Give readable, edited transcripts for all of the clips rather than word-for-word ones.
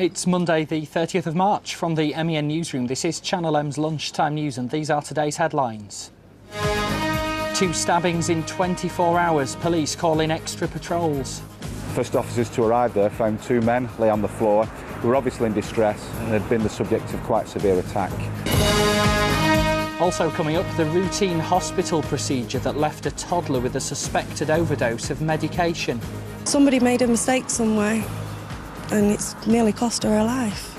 It's Monday the 30th of March. From the MEN newsroom, this is Channel M's Lunchtime News and these are today's headlines. 2 stabbings in 24 hours, police call in extra patrols. First officers to arrive there found 2 men lay on the floor who were obviously in distress and had been the subject of quite severe attack. Also coming up, the routine hospital procedure that left a toddler with a suspected overdose of medication. Somebody made a mistake somewhere and it's nearly cost her her life.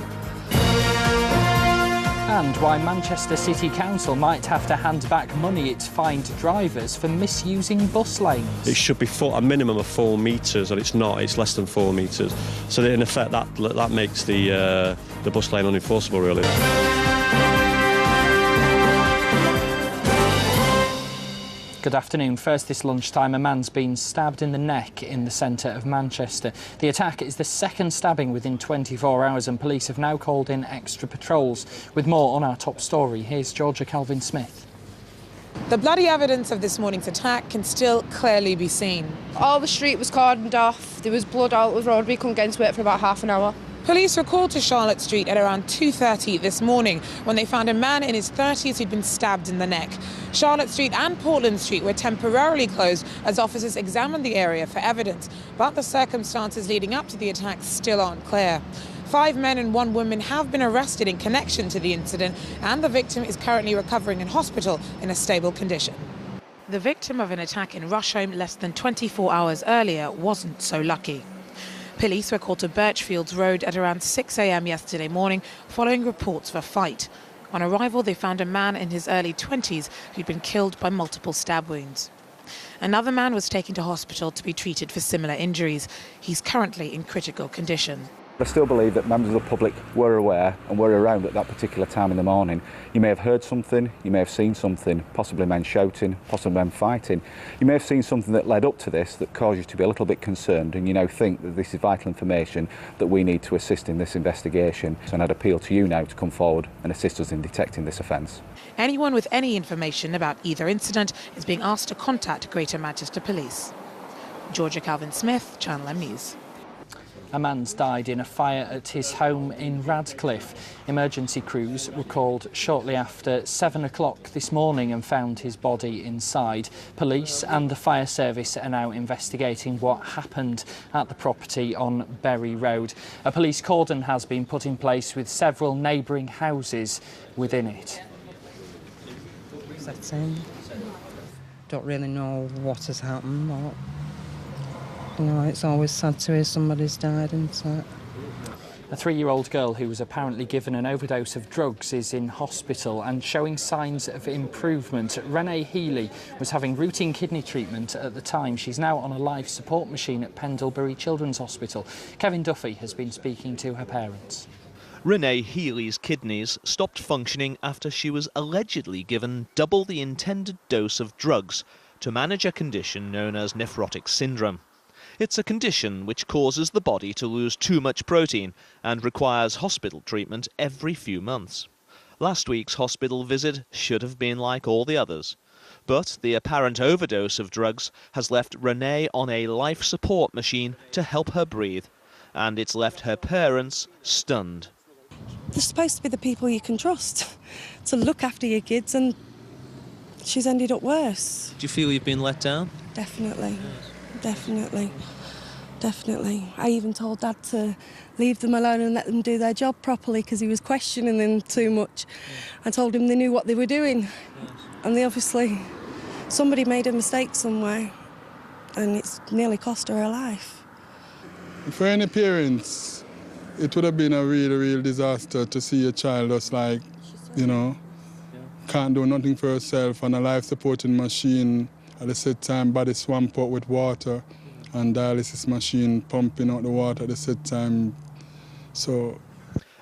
And why Manchester City Council might have to hand back money it's fined drivers for misusing bus lanes. It should be a minimum of 4 metres, and it's not, it's less than 4 metres. So in effect that makes the bus lane unenforceable, really. Good afternoon. First this lunchtime, a man's been stabbed in the neck in the centre of Manchester. The attack is the second stabbing within 24 hours and police have now called in extra patrols. With more on our top story, here's Georgia Calvin-Smith. The bloody evidence of this morning's attack can still clearly be seen. All the street was cordoned off, there was blood all over the road, we couldn't get into it for about half an hour. Police were called to Charlotte Street at around 2:30 this morning when they found a man in his 30s who'd been stabbed in the neck. Charlotte Street and Portland Street were temporarily closed as officers examined the area for evidence, but the circumstances leading up to the attack still aren't clear. 5 men and 1 woman have been arrested in connection to the incident, and the victim is currently recovering in hospital in a stable condition. The victim of an attack in Rusholme less than 24 hours earlier wasn't so lucky. Police were called to Birchfields Road at around 6 a.m. yesterday morning following reports of a fight. On arrival, they found a man in his early 20s who'd been killed by multiple stab wounds. Another man was taken to hospital to be treated for similar injuries. He's currently in critical condition. I still believe that members of the public were aware and were around at that particular time in the morning. You may have heard something, you may have seen something, possibly men shouting, possibly men fighting. You may have seen something that led up to this that caused you to be a little bit concerned and you now think that this is vital information that we need to assist in this investigation. And I'd appeal to you now to come forward and assist us in detecting this offence. Anyone with any information about either incident is being asked to contact Greater Manchester Police. Georgia Calvin-Smith, Channel M News. A man's died in a fire at his home in Radcliffe. Emergency crews were called shortly after 7 o'clock this morning and found his body inside. Police and the fire service are now investigating what happened at the property on Bury Road. A police cordon has been put in place with several neighbouring houses within it. Don't really know what has happened. You know, it's always sad to hear somebody's died, isn't it? A 3-year-old girl who was apparently given an overdose of drugs is in hospital and showing signs of improvement. Renee Healy was having routine kidney treatment at the time. She's now on a life support machine at Pendlebury Children's Hospital. Kevin Duffy has been speaking to her parents. Renee Healy's kidneys stopped functioning after she was allegedly given double the intended dose of drugs to manage a condition known as nephrotic syndrome. It's a condition which causes the body to lose too much protein and requires hospital treatment every few months. Last week's hospital visit should have been like all the others, but the apparent overdose of drugs has left Renee on a life support machine to help her breathe, and it's left her parents stunned. They're supposed to be the people you can trust to look after your kids, and she's ended up worse. Do you feel you've been let down? Definitely. Definitely. I even told Dad to leave them alone and let them do their job properly because he was questioning them too much. I told him they knew what they were doing and they obviously, somebody made a mistake somewhere and it's nearly cost her her life. For any parents, it would have been a real disaster to see a child just like, you know, can't do nothing for herself on a life supporting machine. At the same time, body swamped out with water and dialysis machine pumping out the water at the same time. So,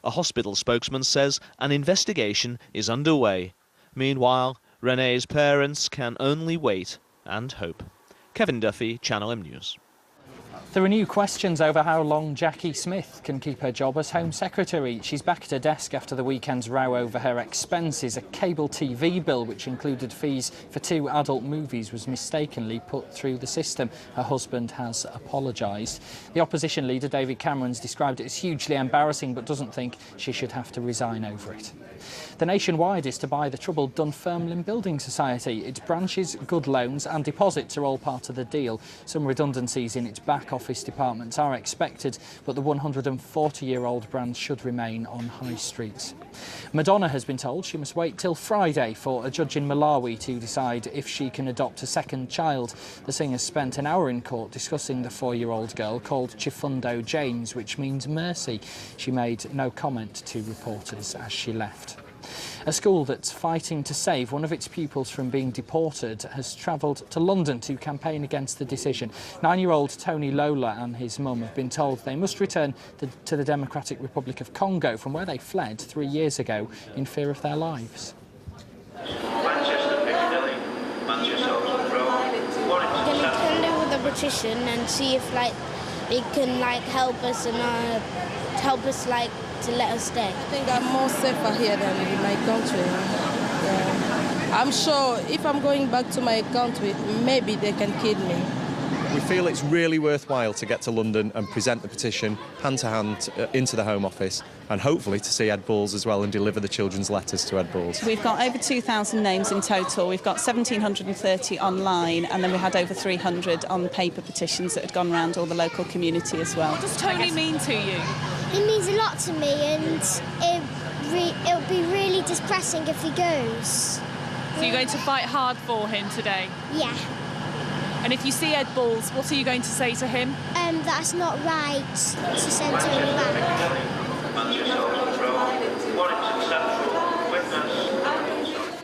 a hospital spokesman says an investigation is underway. Meanwhile, Renee's parents can only wait and hope. Kevin Duffy, Channel M News. There are new questions over how long Jackie Smith can keep her job as Home Secretary. She's back at her desk after the weekend's row over her expenses. A cable TV bill, which included fees for 2 adult movies, was mistakenly put through the system. Her husband has apologised. The opposition leader, David Cameron's described it as hugely embarrassing, but doesn't think she should have to resign over it. The Nationwide is to buy the troubled Dunfermline Building Society. Its branches, good loans and deposits are all part of the deal. Some redundancies in its back office departments are expected, but the 140-year-old brand should remain on high streets. Madonna has been told she must wait till Friday for a judge in Malawi to decide if she can adopt a second child. The singer spent an hour in court discussing the 4-year-old girl called Chifundo James, which means mercy. She made no comment to reporters as she left. A school that's fighting to save one of its pupils from being deported has travelled to London to campaign against the decision. 9-year-old Tony Lola and his mum have been told they must return to the Democratic Republic of Congo, from where they fled 3 years ago in fear of their lives. Manchester, Piccadilly, Manchester, Road. I'm going to tell with the petition and see if it can help us and help us to let us stay. I think I'm more safer here than in my country. Yeah. I'm sure if I'm going back to my country, maybe they can kill me. We feel it's really worthwhile to get to London and present the petition hand to hand into the Home Office, and hopefully to see Ed Balls as well and deliver the children's letters to Ed Balls. We've got over 2,000 names in total. We've got 1,730 online, and then we had over 300 on paper petitions that had gone around all the local community as well. What does Tony mean to you? He means a lot to me, and it'll be really depressing if he goes. So you're going to fight hard for him today? Yeah. And if you see Ed Balls, what are you going to say to him? That's not right to send Tony back.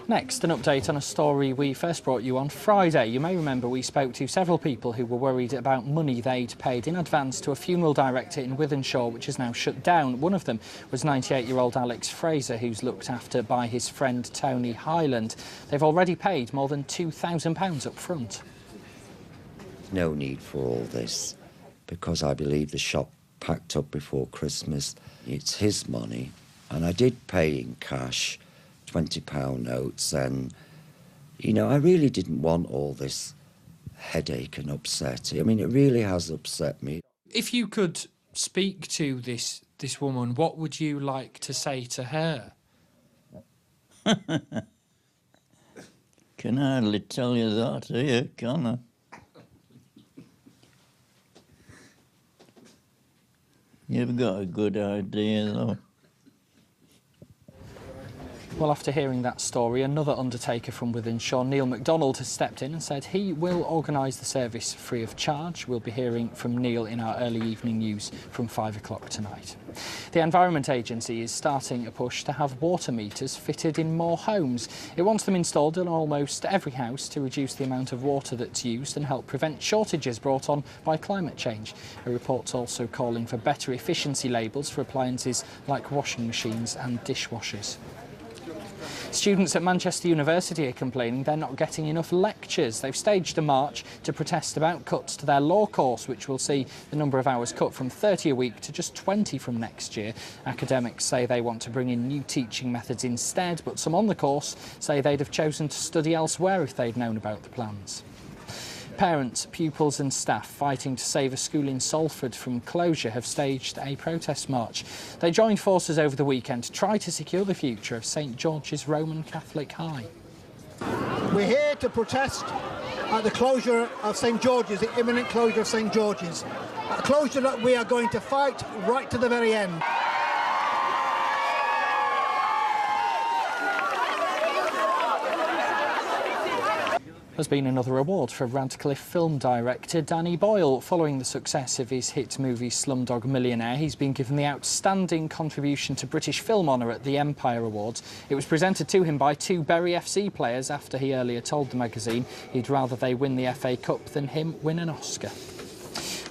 Next, an update on a story we first brought you on Friday. You may remember we spoke to several people who were worried about money they'd paid in advance to a funeral director in Wythenshawe, which is now shut down. One of them was 98-year-old Alex Fraser, who's looked after by his friend Tony Hyland. They've already paid more than £2,000 up front. No need for all this, because I believe the shop packed up before Christmas. It's his money, and I did pay in cash, £20 notes, and, I really didn't want all this headache and upset. I mean, it really has upset me. If you could speak to this woman, what would you like to say to her? Can hardly tell you that here, can I? You've got a good idea, though. Well, after hearing that story, another undertaker from Wythenshawe, Neil MacDonald, has stepped in and said he will organise the service free of charge. We'll be hearing from Neil in our early evening news from 5 o'clock tonight. The Environment Agency is starting a push to have water meters fitted in more homes. It wants them installed in almost every house to reduce the amount of water that's used and help prevent shortages brought on by climate change. A report's also calling for better efficiency labels for appliances like washing machines and dishwashers. Students at Manchester University are complaining they're not getting enough lectures. They've staged a march to protest about cuts to their law course, which will see the number of hours cut from 30 a week to just 20 from next year. Academics say they want to bring in new teaching methods instead, but some on the course say they'd have chosen to study elsewhere if they'd known about the plans. Parents, pupils and staff fighting to save a school in Salford from closure have staged a protest march. They joined forces over the weekend to try to secure the future of St George's Roman Catholic High. We're here to protest at the closure of St George's, the imminent closure of St George's. A closure that we are going to fight right to the very end. There's been another award for Radcliffe film director Danny Boyle. Following the success of his hit movie Slumdog Millionaire, he's been given the Outstanding Contribution to British Film honour at the Empire Awards. It was presented to him by 2 Bury FC players after he earlier told the magazine he'd rather they win the FA Cup than him win an Oscar.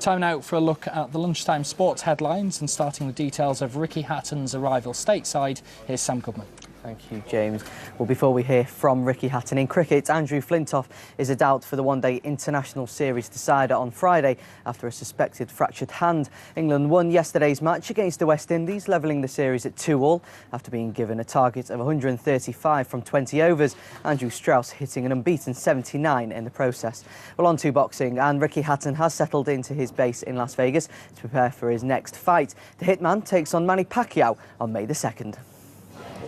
Time now for a look at the lunchtime sports headlines, and starting with details of Ricky Hatton's arrival stateside, here's Sam Goodman. Thank you, James. Well, before we hear from Ricky Hatton in cricket, Andrew Flintoff is a doubt for the one-day international series decider on Friday after a suspected fractured hand. England won yesterday's match against the West Indies, levelling the series at 2-all after being given a target of 135 from 20 overs. Andrew Strauss hitting an unbeaten 79 in the process. Well, on to boxing, and Ricky Hatton has settled into his base in Las Vegas to prepare for his next fight. The Hitman takes on Manny Pacquiao on May the 2nd.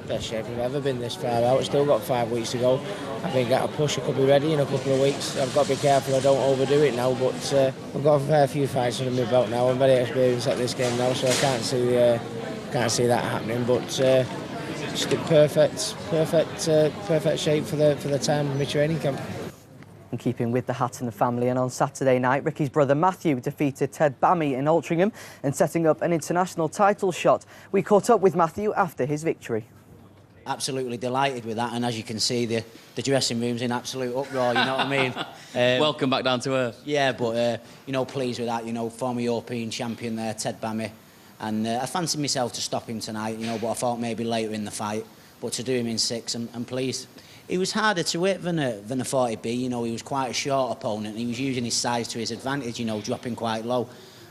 Best shape I've ever been this far out. Still got 5 weeks to go. I think at a push I could be ready in a couple of weeks. I've got to be careful I don't overdo it now, but I've got a fair few fights under my belt now. I'm very experienced at this game now, so I can't see that happening. But just a perfect shape for the time of my training camp. In keeping with the Hatton family, and on Saturday night, Ricky's brother Matthew defeated Ted Bammy in Altrincham and setting up an international title shot. We caught up with Matthew after his victory. Absolutely delighted with that, and as you can see, the dressing room's in absolute uproar, you know what I mean? Welcome back down to earth. Yeah, but, you know, pleased with that, you know, former European champion there, Ted Bammy, and I fancied myself to stop him tonight, you know, but I thought maybe later in the fight, but to do him in 6, I'm pleased. He was harder to hit than a 40B, you know, he was quite a short opponent, and he was using his size to his advantage, you know, dropping quite low.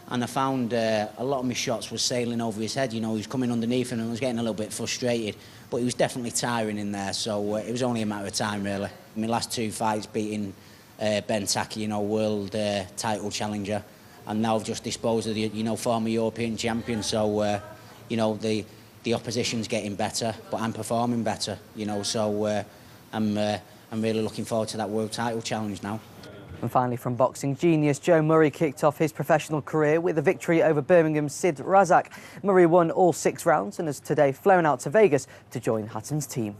And I found a lot of my shots was sailing over his head, you know, he was coming underneath him and I was getting a little bit frustrated. But he was definitely tiring in there, so it was only a matter of time, really. My last 2 fights beating Ben Taki, you know, world title challenger, and now I've just disposed of the, you know, former European champion, so, you know, the opposition's getting better, but I'm performing better, you know, so I'm really looking forward to that world title challenge now. And finally, from boxing genius, Joe Murray kicked off his professional career with a victory over Birmingham's Sid Razak. Murray won all 6 rounds and has today flown out to Vegas to join Hatton's team.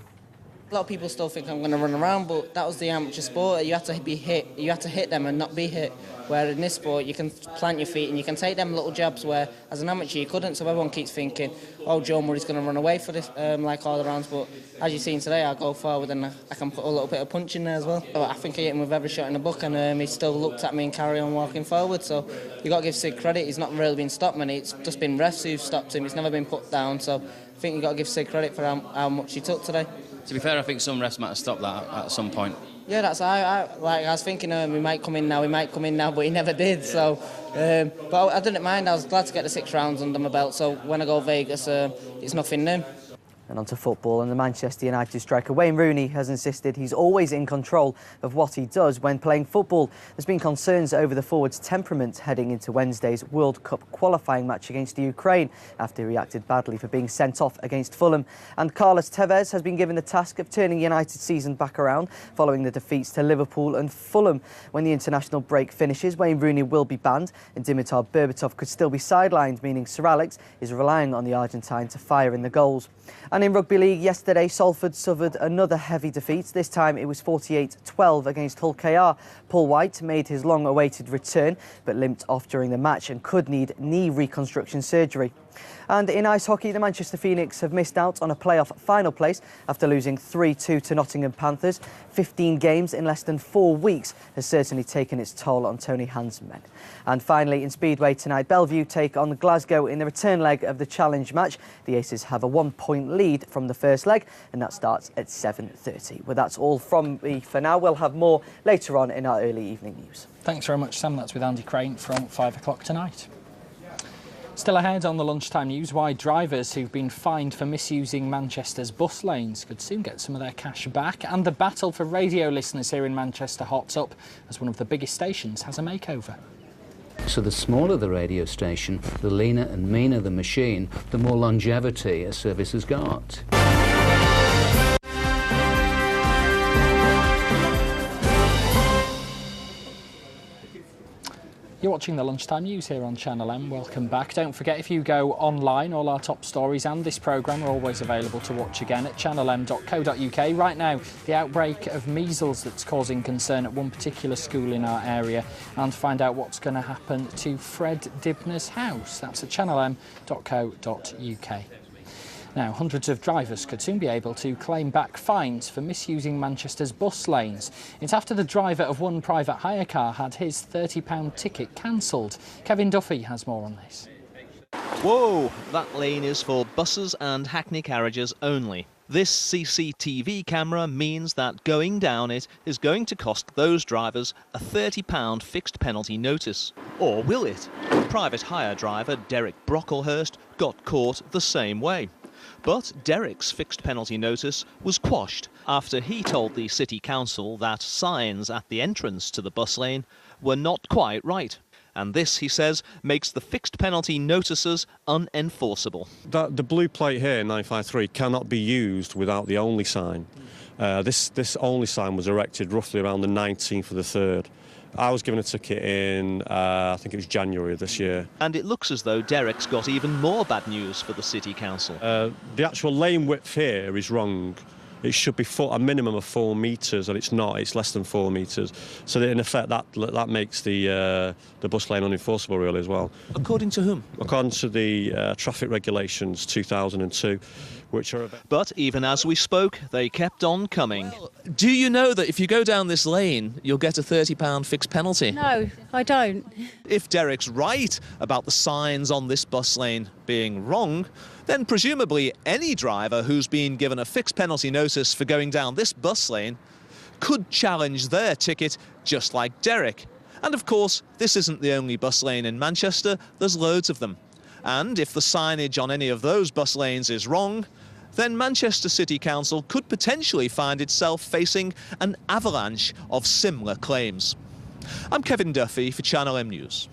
A lot of people still think I'm going to run around, but that was the amateur sport. You had to be hit. You had to hit them and not be hit. Where in this sport, you can plant your feet and you can take them little jabs where, as an amateur, you couldn't. So everyone keeps thinking, oh, Joe Murray's going to run away for this, like all the rounds. But as you've seen today, I go forward and I can put a little bit of punch in there as well. I think I hit him with every shot in the book, and he still looked at me and carried on walking forward. So you got to give Sid credit. He's not really been stopped many. It's just been refs who've stopped him. He's never been put down. So I think you got to give Sid credit for how much he took today. To be fair, I think some refs might have stopped that at some point. Yeah, that's I was thinking we might come in now, but he never did. So, but I didn't mind. I was glad to get the 6 rounds under my belt. So when I go Vegas, it's nothing new. And on to football, and the Manchester United striker Wayne Rooney has insisted he's always in control of what he does when playing football. There's been concerns over the forward's temperament heading into Wednesday's World Cup qualifying match against Ukraine after he reacted badly for being sent off against Fulham. And Carlos Tevez has been given the task of turning United's season back around following the defeats to Liverpool and Fulham. When the international break finishes, Wayne Rooney will be banned and Dimitar Berbatov could still be sidelined, meaning Sir Alex is relying on the Argentine to fire in the goals. And in Rugby League yesterday, Salford suffered another heavy defeat. This time it was 48-12 against Hull KR. Paul White made his long-awaited return, but limped off during the match and could need knee reconstruction surgery. And in ice hockey, the Manchester Phoenix have missed out on a playoff final place after losing 3-2 to Nottingham Panthers. 15 games in less than 4 weeks has certainly taken its toll on Tony Hand's men. And finally, in Speedway tonight, Bellevue take on Glasgow in the return leg of the Challenge match. The Aces have a 1-point lead from the first leg, and that starts at 7:30. Well, that's all from me for now. We'll have more later on in our early evening news. Thanks very much, Sam. That's with Andy Crane from 5 o'clock tonight. Still ahead on the lunchtime news, why drivers who've been fined for misusing Manchester's bus lanes could soon get some of their cash back, and the battle for radio listeners here in Manchester hots up as one of the biggest stations has a makeover. So the smaller the radio station, the leaner and meaner the machine, the more longevity a service has got. You're watching the Lunchtime News here on Channel M. Welcome back. Don't forget, if you go online, all our top stories and this programme are always available to watch again at channelm.co.uk. Right now, the outbreak of measles that's causing concern at one particular school in our area, and find out what's going to happen to Fred Dibner's house. That's at channelm.co.uk. Now, hundreds of drivers could soon be able to claim back fines for misusing Manchester's bus lanes. It's after the driver of one private hire car had his £30 ticket cancelled. Kevin Duffy has more on this. Whoa, that lane is for buses and hackney carriages only. This CCTV camera means that going down it is going to cost those drivers a £30 fixed penalty notice. Or will it? Private hire driver Derek Brocklehurst got caught the same way. But Derek's fixed penalty notice was quashed after he told the City Council that signs at the entrance to the bus lane were not quite right. And this, he says, makes the fixed penalty notices unenforceable. The blue plate here, 953, cannot be used without the only sign. This only sign was erected roughly around the 19th of the 3rd. I was given a ticket in, I think it was January of this year. And it looks as though Derek's got even more bad news for the City Council. The actual lane width here is wrong. It should be a minimum of 4 metres, and it's not. It's less than 4 metres. So that in effect, that makes the bus lane unenforceable, really, as well. According to whom? According to the Traffic Regulations 2002, which are... But even as we spoke, they kept on coming. Well, do you know that if you go down this lane, you'll get a £30 fixed penalty? No, I don't. If Derek's right about the signs on this bus lane being wrong, then presumably any driver who's been given a fixed penalty notice for going down this bus lane could challenge their ticket just like Derek. And of course, this isn't the only bus lane in Manchester, there's loads of them. And if the signage on any of those bus lanes is wrong, then Manchester City Council could potentially find itself facing an avalanche of similar claims. I'm Kevin Duffy for Channel M News.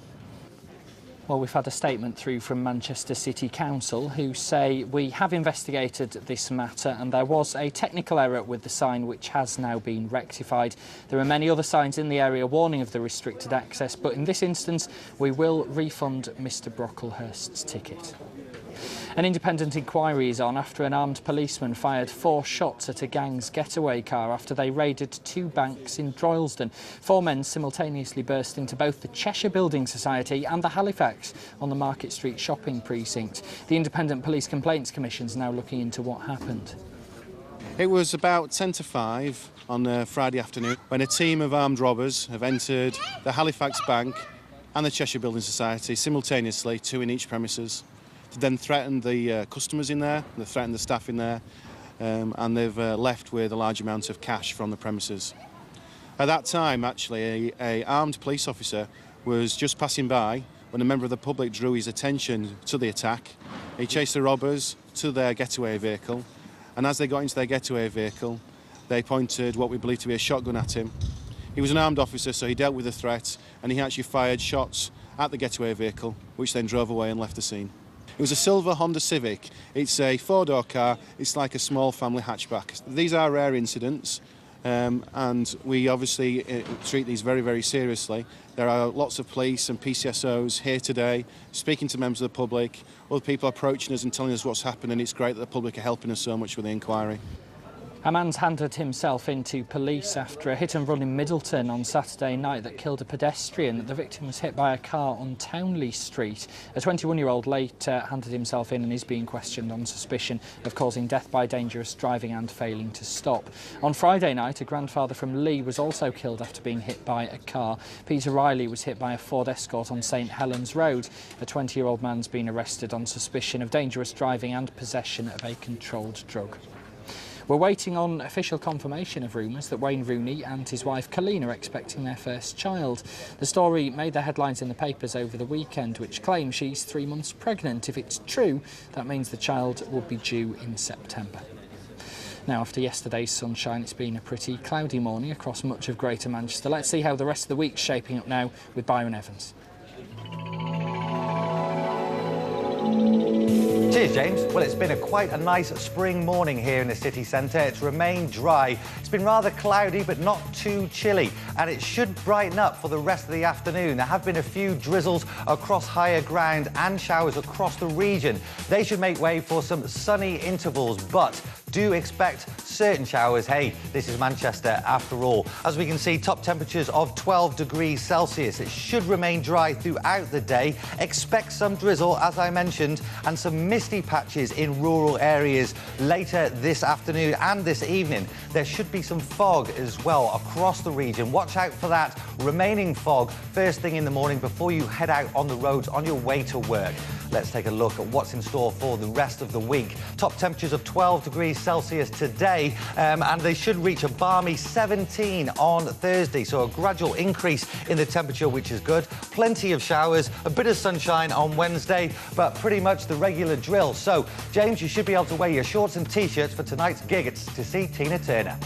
Well, we've had a statement through from Manchester City Council who say we have investigated this matter and there was a technical error with the sign which has now been rectified. There are many other signs in the area warning of the restricted access, but in this instance we will refund Mr Brocklehurst's ticket. An independent inquiry is on after an armed policeman fired 4 shots at a gang's getaway car after they raided 2 banks in Droylsden. 4 men simultaneously burst into both the Cheshire Building Society and the Halifax on the Market Street shopping precinct. The Independent Police Complaints Commission is now looking into what happened. It was about 10 to 5 on Friday afternoon when a team of armed robbers have entered the Halifax Bank and the Cheshire Building Society simultaneously, 2 in each premises. Then threatened the customers in there, they threatened the staff in there, and they've left with a large amount of cash from the premises. At that time, actually, a armed police officer was just passing by when a member of the public drew his attention to the attack. He chased the robbers to their getaway vehicle, and as they got into their getaway vehicle, they pointed what we believe to be a shotgun at him. He was an armed officer, so he dealt with the threat, and he actually fired shots at the getaway vehicle, which then drove away and left the scene. It was a silver Honda Civic. It's a 4-door car. It's like a small family hatchback. These are rare incidents, and we obviously treat these very, very seriously. There are lots of police and PCSOs here today speaking to members of the public. Other people are approaching us and telling us what's happened, and it's great that the public are helping us so much with the inquiry. A man's handed himself into police after a hit and run in Middleton on Saturday night that killed a pedestrian. The victim was hit by a car on Townley Street. A 21-year-old later handed himself in and is being questioned on suspicion of causing death by dangerous driving and failing to stop. On Friday night, a grandfather from Lee was also killed after being hit by a car. Peter Riley was hit by a Ford Escort on St Helens Road. A 20-year-old man's been arrested on suspicion of dangerous driving and possession of a controlled drug. We're waiting on official confirmation of rumours that Wayne Rooney and his wife Colleen are expecting their first child. The story made the headlines in the papers over the weekend, which claim she's 3 months pregnant. If it's true, that means the child will be due in September. Now, after yesterday's sunshine, it's been a pretty cloudy morning across much of Greater Manchester. Let's see how the rest of the week's shaping up now with Byron Evans. Cheers, James. Well, it's been quite a nice spring morning here in the city centre. It's remained dry. It's been rather cloudy, but not too chilly. And it should brighten up for the rest of the afternoon. There have been a few drizzles across higher ground and showers across the region. They should make way for some sunny intervals, but do expect certain showers. Hey, this is Manchester after all. As we can see, top temperatures of 12 degrees Celsius. It should remain dry throughout the day. Expect some drizzle, as I mentioned, and some misty patches in rural areas later this afternoon and this evening. There should be some fog as well across the region. Watch out for that remaining fog first thing in the morning before you head out on the roads on your way to work. Let's take a look at what's in store for the rest of the week. Top temperatures of 12 degrees Celsius today, and they should reach a balmy 17 on Thursday, so a gradual increase in the temperature, which is good. Plenty of showers, a bit of sunshine on Wednesday, but pretty much the regular drill. So, James, you should be able to wear your shorts and T-shirts for tonight's gig. It's to see Tina Turner.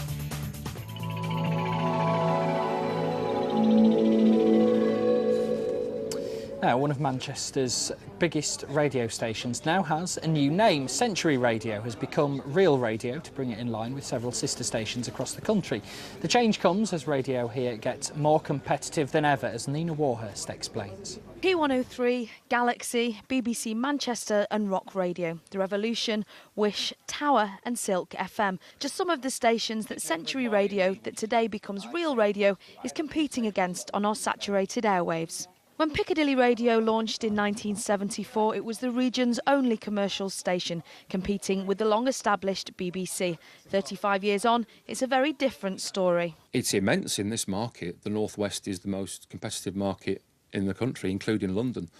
Now, one of Manchester's biggest radio stations now has a new name. Century Radio has become Real Radio to bring it in line with several sister stations across the country. The change comes as radio here gets more competitive than ever, as Nina Warhurst explains. P103, Galaxy, BBC Manchester and Rock Radio, The Revolution, Wish, Tower and Silk FM. Just some of the stations that Century Radio, that today becomes Real Radio, is competing against on our saturated airwaves. When Piccadilly Radio launched in 1974, it was the region's only commercial station, competing with the long-established BBC. 35 years on, it's a very different story. It's immense in this market. The North West is the most competitive market in the country, including London.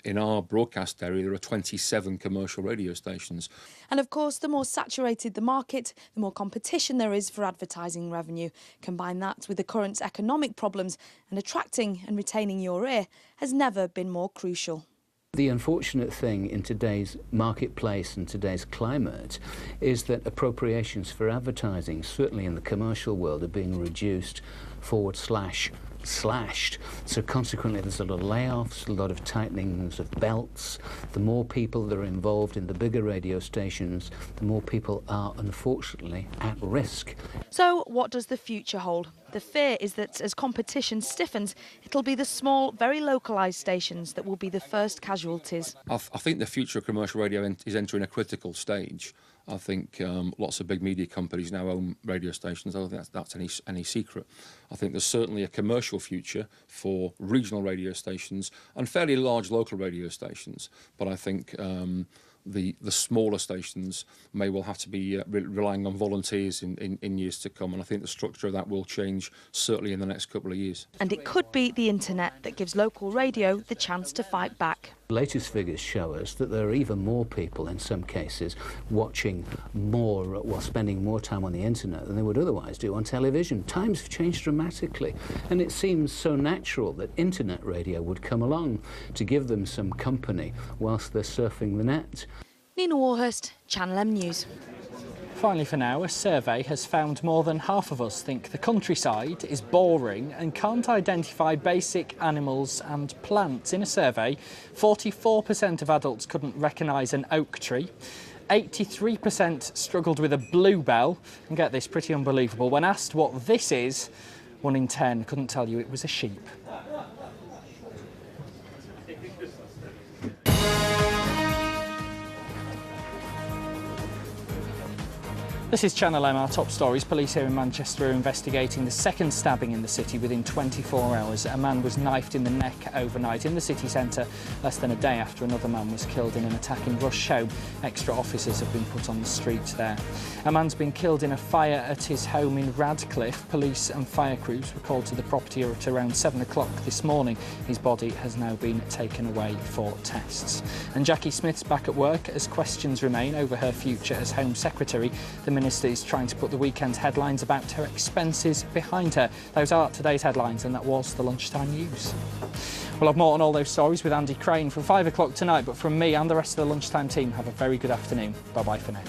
In our broadcast area, there are 27 commercial radio stations. And of course, the more saturated the market, the more competition there is for advertising revenue. Combine that with the current economic problems, and attracting and retaining your ear has never been more crucial. The unfortunate thing in today's marketplace and today's climate is that appropriations for advertising, certainly in the commercial world, are being reduced slashed. So consequently there's a lot of layoffs, a lot of tightenings of belts. The more people that are involved in the bigger radio stations, the more people are unfortunately at risk. So what does the future hold? The fear is that as competition stiffens, it'll be the small, very localised stations that will be the first casualties. I think the future of commercial radio is entering a critical stage. I think lots of big media companies now own radio stations. I don't think that's any secret. I think there's certainly a commercial future for regional radio stations and fairly large local radio stations. But I think the smaller stations may well have to be relying on volunteers in years to come, and I think the structure of that will change certainly in the next couple of years. And it could be the internet that gives local radio the chance to fight back. Latest figures show us that there are even more people in some cases watching more, or spending more time on the internet than they would otherwise do on television. Times have changed dramatically, and it seems so natural that internet radio would come along to give them some company whilst they're surfing the net. Nina Warhurst, Channel M News. Finally for now, a survey has found more than half of us think the countryside is boring and can't identify basic animals and plants. In a survey, 44% of adults couldn't recognise an oak tree. 83% struggled with a bluebell. And get this, pretty unbelievable. When asked what this is, 1 in 10 couldn't tell you it was a sheep. This is Channel M, our top stories. Police here in Manchester are investigating the second stabbing in the city within 24 hours. A man was knifed in the neck overnight in the city centre less than a day after another man was killed in an attack in Rush home. Extra officers have been put on the streets there. A man's been killed in a fire at his home in Radcliffe. Police and fire crews were called to the property at around 7 o'clock this morning. His body has now been taken away for tests. And Jackie Smith's back at work as questions remain over her future as Home Secretary. The Minister is trying to put the weekend's headlines about her expenses behind her. Those are today's headlines, and that was the Lunchtime News. We'll have more on all those stories with Andy Crane from 5 o'clock tonight, but from me and the rest of the Lunchtime team, have a very good afternoon. Bye-bye for now.